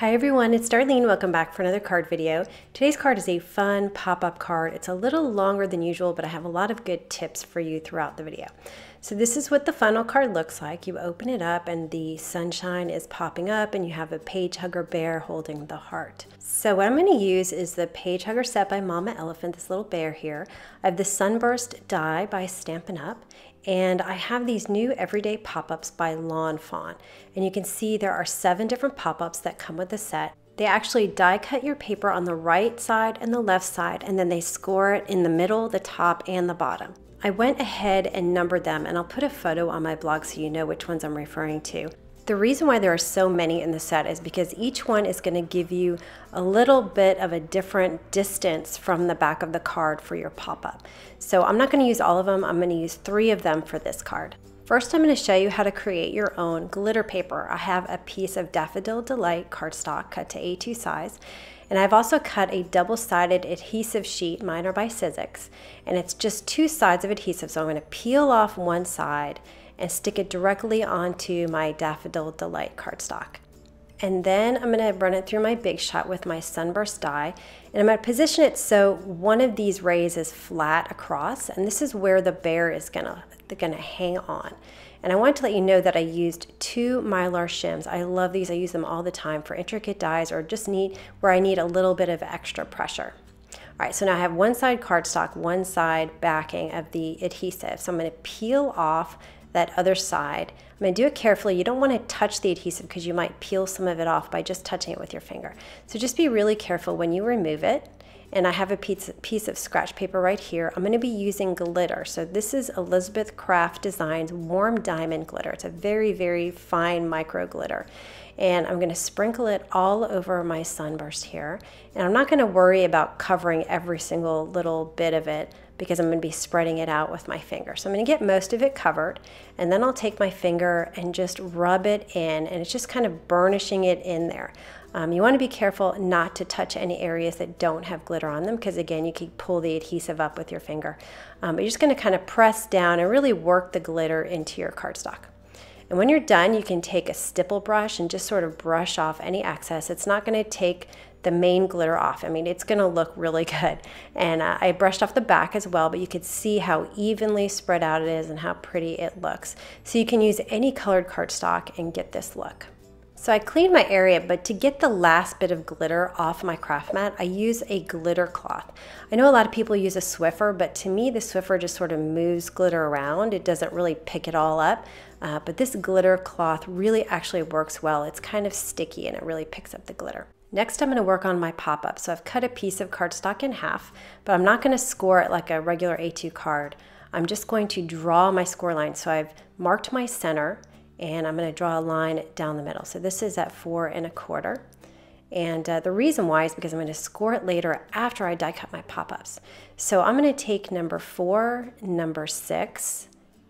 Hi everyone, it's Darlene. Welcome back for another card video. Today's card is a fun pop-up card. It's a little longer than usual, but I have a lot of good tips for you throughout the video. So this is what the funnel card looks like. You open it up and the sunshine is popping up and you have a page hugger bear holding the heart. So what I'm going to use is the page hugger set by Mama Elephant, this little bear here. I have the Sunburst die by Stampin' Up! And I have these new everyday pop-ups by Lawn Fawn. And you can see there are 7 different pop-ups that come with the set. They actually die cut your paper on the right side and the left side, and then they score it in the middle, the top, and the bottom. I went ahead and numbered them, and I'll put a photo on my blog so you know which ones I'm referring to. The reason why there are so many in the set is because each one is going to give you a little bit of a different distance from the back of the card for your pop-up. So I'm not going to use all of them. I'm going to use 3 of them for this card. First, I'm going to show you how to create your own glitter paper. I have a piece of Daffodil Delight cardstock cut to A2 size, and I've also cut a double-sided adhesive sheet, mine are by Sizzix, and it's just 2 sides of adhesive. So I'm going to peel off one side and stick it directly onto my Daffodil Delight cardstock. And then I'm going to run it through my Big Shot with my Sunburst die, and I'm going to position it so one of these rays is flat across, and this is where the bear is gonna hang on. And I want to let you know that I used 2 Mylar shims. I love these. I use them all the time for intricate dies or just where I need a little bit of extra pressure. All right, so now I have one side cardstock, one side backing of the adhesive. So I'm going to peel off that other side. I'm going to do it carefully. You don't want to touch the adhesive because you might peel some of it off by just touching it with your finger. So just be really careful when you remove it. And I have a piece of scratch paper right here. I'm going to be using glitter. So this is Elizabeth Craft Designs Warm Diamond Glitter. It's a very, very fine micro glitter. And I'm going to sprinkle it all over my Sunburst here. And I'm not going to worry about covering every single little bit of it because I'm going to be spreading it out with my finger. So I'm going to get most of it covered, and then I'll take my finger and just rub it in, and it's just kind of burnishing it in there. You want to be careful not to touch any areas that don't have glitter on them because, again, you can pull the adhesive up with your finger. But you're just going to kind of press down and really work the glitter into your cardstock. And when you're done, you can take a stipple brush and just sort of brush off any excess. It's not going to take the main glitter off. I mean, it's going to look really good. And I brushed off the back as well, but you could see how evenly spread out it is and how pretty it looks. So you can use any colored cardstock and get this look. So I cleaned my area, but to get the last bit of glitter off my craft mat, I use a glitter cloth. I know a lot of people use a Swiffer, but to me the Swiffer just sort of moves glitter around. It doesn't really pick it all up, but this glitter cloth really actually works well. It's kind of sticky and it really picks up the glitter. Next, I'm going to work on my pop-up. So I've cut a piece of cardstock in half, but I'm not going to score it like a regular A2 card. I'm just going to draw my score line. So I've marked my center, and I'm going to draw a line down the middle. So this is at 4 1/4. And the reason why is because I'm going to score it later after I die cut my pop-ups. So I'm going to take number 4, number 6,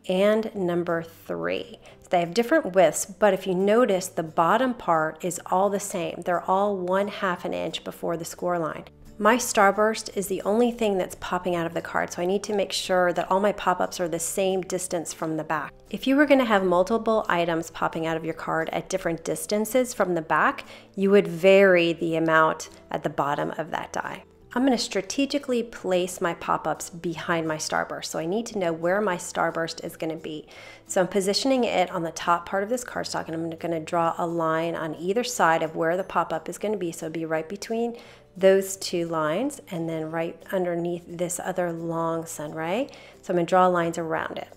and number 3. So they have different widths, but if you notice, the bottom part is all the same. They're all 1/2 an inch before the score line. My Starburst is the only thing that's popping out of the card, so I need to make sure that all my pop-ups are the same distance from the back. If you were going to have multiple items popping out of your card at different distances from the back, you would vary the amount at the bottom of that die. I'm going to strategically place my pop-ups behind my Starburst, so I need to know where my Starburst is going to be. So I'm positioning it on the top part of this cardstock, and I'm going to draw a line on either side of where the pop-up is going to be, so it'll be right between those 2 lines and then right underneath this other long sun ray. So I'm going to draw lines around it.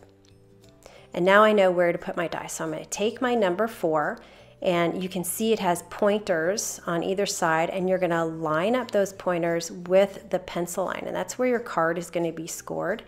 And now I know where to put my die. So I'm going to take my number 4, and you can see it has pointers on either side, and you're going to line up those pointers with the pencil line, and that's where your card is going to be scored.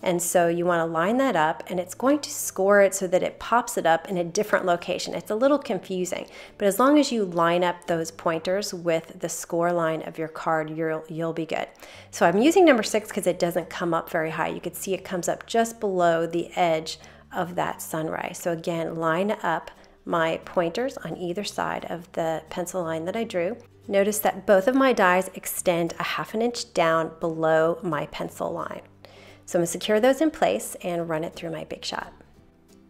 And so you want to line that up, and it's going to score it so that it pops it up in a different location. It's a little confusing, but as long as you line up those pointers with the score line of your card, you'll be good. So I'm using number 6 because it doesn't come up very high. You can see it comes up just below the edge of that sunrise. So again, line up my pointers on either side of the pencil line that I drew. Notice that both of my dies extend 1/2 an inch down below my pencil line. So I'm going to secure those in place and run it through my Big Shot.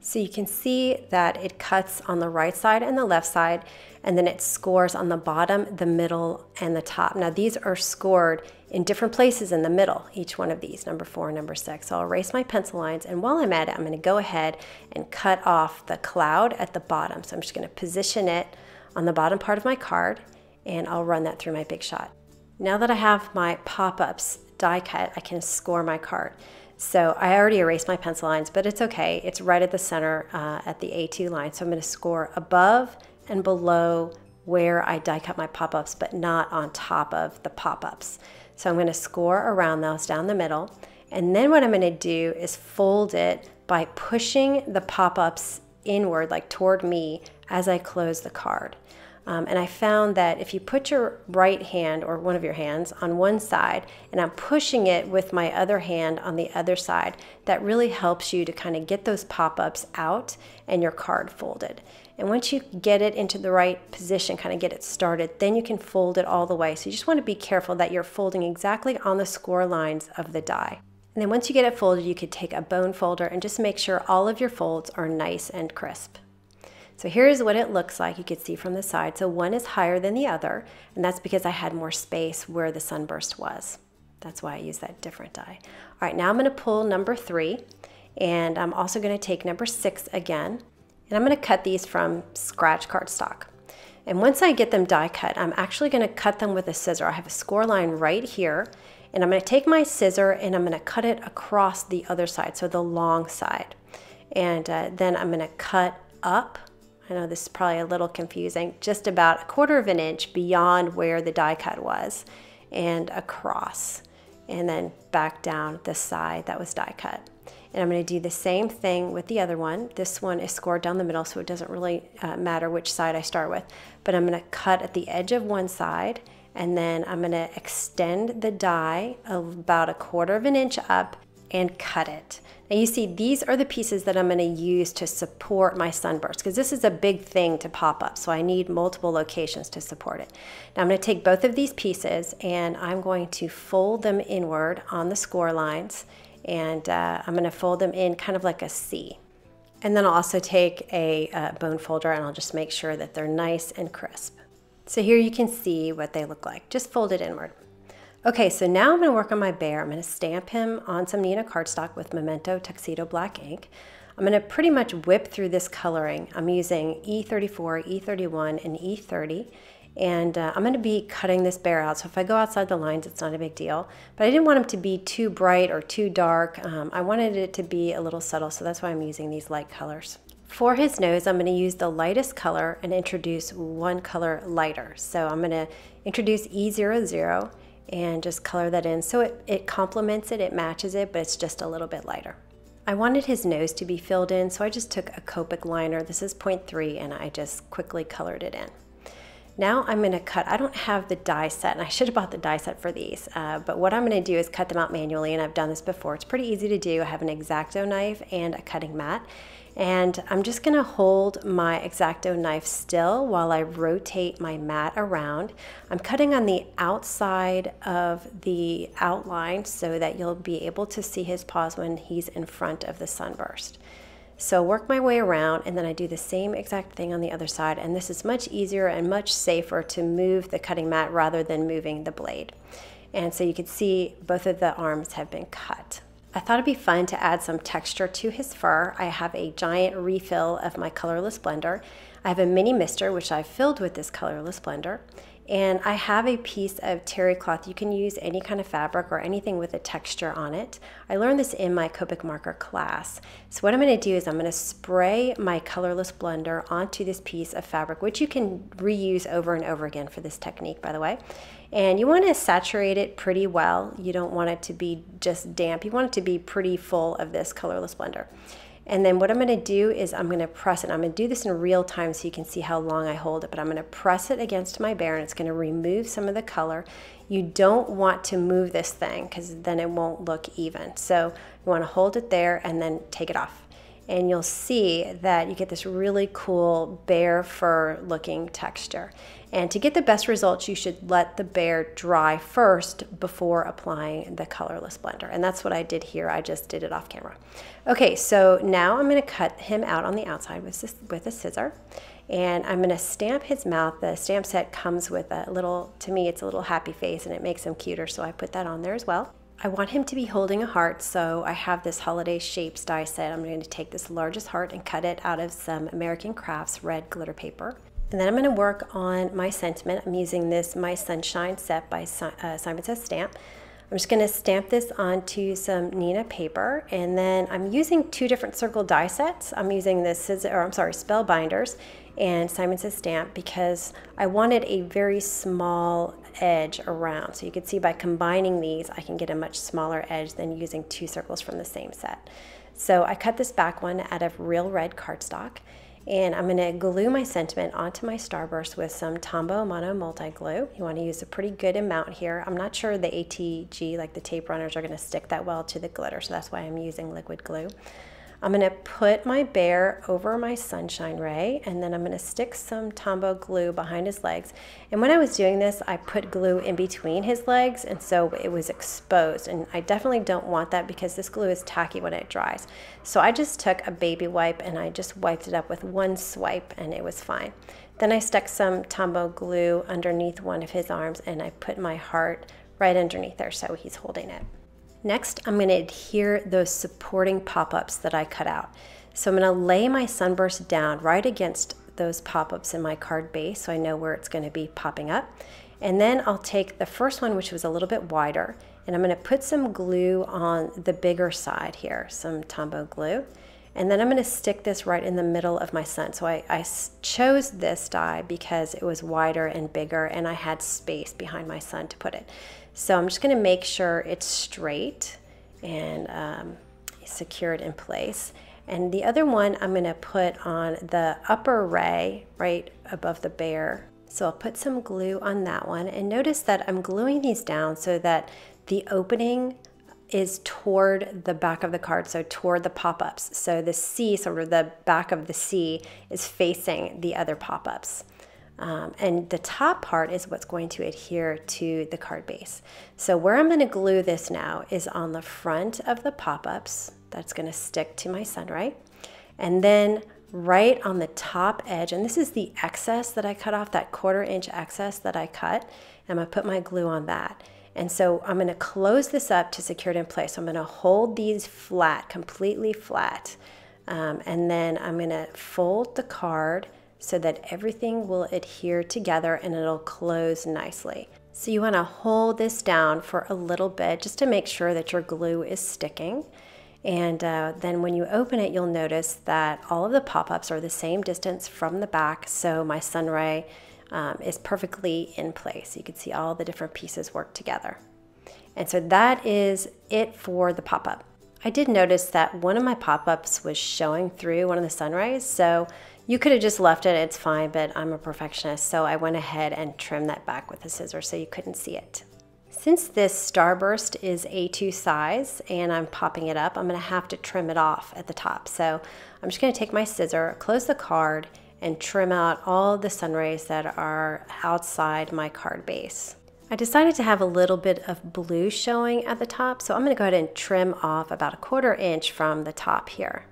So you can see that it cuts on the right side and the left side, and then it scores on the bottom, the middle, and the top. Now these are scored in different places in the middle, each one of these, number 4 and number 6. So I'll erase my pencil lines, and while I'm at it, I'm going to go ahead and cut off the cloud at the bottom. So I'm just going to position it on the bottom part of my card, and I'll run that through my Big Shot. Now that I have my pop-ups die cut, I can score my card. So I already erased my pencil lines, but it's okay. It's right at the center at the A2 line. So I'm going to score above and below where I die cut my pop-ups, but not on top of the pop-ups. So I'm going to score around those down the middle. And then what I'm going to do is fold it by pushing the pop-ups inward, like toward me, as I close the card. And I found that if you put your right hand or one of your hands on one side and I'm pushing it with my other hand on the other side, that really helps you to kind of get those pop-ups out and your card folded. And once you get it into the right position, kind of get it started, then you can fold it all the way. So you just want to be careful that you're folding exactly on the score lines of the die. And then once you get it folded, you could take a bone folder and just make sure all of your folds are nice and crisp. So here's what it looks like. You can see from the side. So one is higher than the other, and that's because I had more space where the sunburst was. That's why I use that different die. All right, now I'm going to pull number 3, and I'm also going to take number 6 again, and I'm going to cut these from scratch cardstock. And once I get them die cut, I'm actually going to cut them with a scissor. I have a score line right here, and I'm going to take my scissor and I'm going to cut it across the other side, so the long side. And then I'm going to cut up. I know this is probably a little confusing, just about 1/4 of an inch beyond where the die cut was, and across, and then back down the side that was die cut. And I'm going to do the same thing with the other one. This one is scored down the middle, so it doesn't really matter which side I start with, but I'm going to cut at the edge of one side, and then I'm going to extend the die about 1/4 of an inch up and cut it. Now you see, these are the pieces that I'm going to use to support my sunburst, because this is a big thing to pop up, so I need multiple locations to support it. Now I'm going to take both of these pieces and I'm going to fold them inward on the score lines, and I'm going to fold them in kind of like a C. And then I'll also take a bone folder and I'll just make sure that they're nice and crisp. So here you can see what they look like, just folded inward. Okay, so now I'm going to work on my bear. I'm going to stamp him on some Neenah cardstock with Memento Tuxedo black ink. I'm going to pretty much whip through this coloring. I'm using E34, E31, and E30, and I'm going to be cutting this bear out. So if I go outside the lines, it's not a big deal. But I didn't want him to be too bright or too dark. I wanted it to be a little subtle, so that's why I'm using these light colors. For his nose, I'm going to use the lightest color and introduce one color lighter. So I'm going to introduce E00, and just color that in so it complements it, it matches it, but it's just a little bit lighter. I wanted his nose to be filled in, so I just took a Copic liner. This is 0.3, and I just quickly colored it in. Now I'm going to cut. I don't have the die set, and I should have bought the die set for these, but what I'm going to do is cut them out manually, and I've done this before. It's pretty easy to do. I have an X-Acto knife and a cutting mat, and I'm just going to hold my X-Acto knife still while I rotate my mat around. I'm cutting on the outside of the outline so that you'll be able to see his paws when he's in front of the sunburst. So work my way around, and then I do the same exact thing on the other side, and this is much easier and much safer to move the cutting mat rather than moving the blade. And so you can see both of the arms have been cut. I thought it'd be fun to add some texture to his fur. I have a giant refill of my colorless blender. I have a mini mister, which I've filled with this colorless blender. And I have a piece of terry cloth. You can use any kind of fabric or anything with a texture on it. I learned this in my Copic marker class. So what I'm going to do is I'm going to spray my colorless blender onto this piece of fabric, which you can reuse over and over again for this technique, by the way. And you want to saturate it pretty well. You don't want it to be just damp. You want it to be pretty full of this colorless blender. And then what I'm going to do is I'm going to press it. I'm going to do this in real time so you can see how long I hold it, but I'm going to press it against my bear, and it's going to remove some of the color. You don't want to move this thing because then it won't look even. So you want to hold it there and then take it off. and you'll see that you get this really cool bear fur looking texture. And to get the best results, you should let the bear dry first before applying the colorless blender. And that's what I did here. I just did it off camera. Okay, so now I'm going to cut him out on the outside with a scissor. And I'm going to stamp his mouth. The stamp set comes with a little, to me, it's a little happy face, and it makes him cuter, so I put that on there as well. I want him to be holding a heart, so I have this holiday shapes die set. I'm going to take this largest heart and cut it out of some American Crafts red glitter paper. And then I'm going to work on my sentiment. I'm using this My Sunshine set by Simon Says Stamp. I'm just going to stamp this onto some Neenah paper, and then I'm using two different circle die sets. I'm using this Spell Binders and Simon Says Stamp because I wanted a very small edge around. So you can see by combining these, I can get a much smaller edge than using two circles from the same set. So I cut this back one out of real red cardstock. And I'm going to glue my sentiment onto my starburst with some Tombow Mono Multi Glue. You want to use a pretty good amount here. I'm not sure the ATG, like the tape runners, are going to stick that well to the glitter, so that's why I'm using liquid glue. I'm going to put my bear over my sunshine ray, and then I'm going to stick some Tombow glue behind his legs. And when I was doing this, I put glue in between his legs, and so it was exposed. And I definitely don't want that because this glue is tacky when it dries. So I just took a baby wipe and I just wiped it up with one swipe, and it was fine. Then I stuck some Tombow glue underneath one of his arms, and I put my heart right underneath there so he's holding it. Next, I'm going to adhere those supporting pop-ups that I cut out. So I'm going to lay my sunburst down right against those pop-ups in my card base so I know where it's going to be popping up. And then I'll take the first one, which was a little bit wider, and I'm going to put some glue on the bigger side here, some Tombow glue. And then I'm going to stick this right in the middle of my sun. So I chose this die because it was wider and bigger, and I had space behind my sun to put it. So I'm just going to make sure it's straight and secured in place. And the other one I'm going to put on the upper ray right above the bear. So I'll put some glue on that one. And notice that I'm gluing these down so that the opening is toward the back of the card, so toward the pop-ups. So the C, sort of the back of the C, is facing the other pop-ups. And the top part is what's going to adhere to the card base. So where I'm going to glue this now is on the front of the pop-ups. That's going to stick to my sunray. And then right on the top edge, and this is the excess that I cut off, that 1/4 inch excess that I cut, I'm going to put my glue on that. And so I'm going to close this up to secure it in place. So I'm going to hold these flat, completely flat. And then I'm going to fold the card so that everything will adhere together and it'll close nicely. So you want to hold this down for a little bit just to make sure that your glue is sticking. And then when you open it, you'll notice that all of the pop-ups are the same distance from the back, so my sunray is perfectly in place. You can see all the different pieces work together. And so that is it for the pop-up. I did notice that one of my pop-ups was showing through one of the sunrays, so you could have just left it, it's fine, but I'm a perfectionist, so I went ahead and trimmed that back with a scissor so you couldn't see it. Since this starburst is A2 size and I'm popping it up, I'm going to have to trim it off at the top. So I'm just going to take my scissor, close the card, and trim out all the sunrays that are outside my card base. I decided to have a little bit of blue showing at the top, so I'm going to go ahead and trim off about a 1/4 inch from the top here.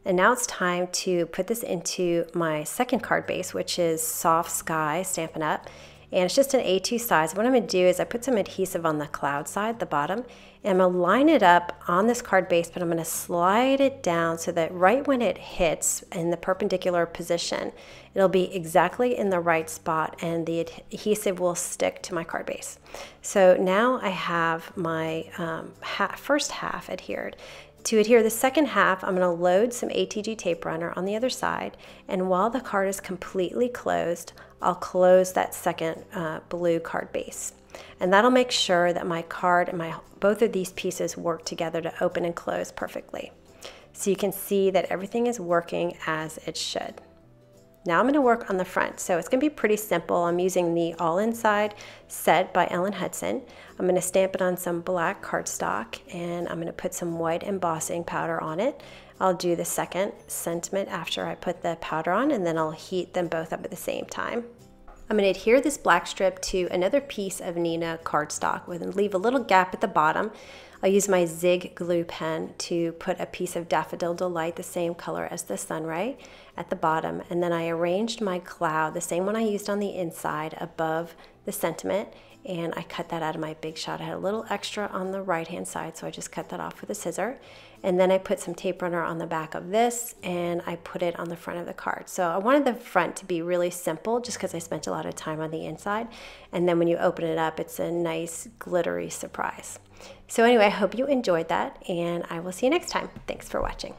And now it's time to put this into my second card base, which is Soft Sky Stampin' Up. And it's just an A2 size. What I'm going to do is I put some adhesive on the cloud side, the bottom, and I'm going to line it up on this card base, but I'm going to slide it down so that right when it hits in the perpendicular position, it'll be exactly in the right spot and the adhesive will stick to my card base. So now I have my first half adhered. To adhere the second half, I'm going to load some ATG tape runner on the other side, and while the card is completely closed, I'll close that second blue card base. And that'll make sure that my card and both of these pieces work together to open and close perfectly. So you can see that everything is working as it should. Now I'm going to work on the front. So it's going to be pretty simple. I'm using the All Inside set by Ellen Hudson. I'm going to stamp it on some black cardstock, and I'm going to put some white embossing powder on it. I'll do the second sentiment after I put the powder on, and then I'll heat them both up at the same time. I'm going to adhere this black strip to another piece of Nina cardstock and leave a little gap at the bottom. I'll use my Zig glue pen to put a piece of Daffodil Delight, the same color as the sunray, at the bottom. And then I arranged my cloud, the same one I used on the inside, above the sentiment. And I cut that out of my Big Shot. I had a little extra on the right-hand side, so I just cut that off with a scissor. And then I put some tape runner on the back of this, and I put it on the front of the card. So I wanted the front to be really simple, just because I spent a lot of time on the inside. And then when you open it up, it's a nice glittery surprise. So anyway, I hope you enjoyed that, and I will see you next time. Thanks for watching.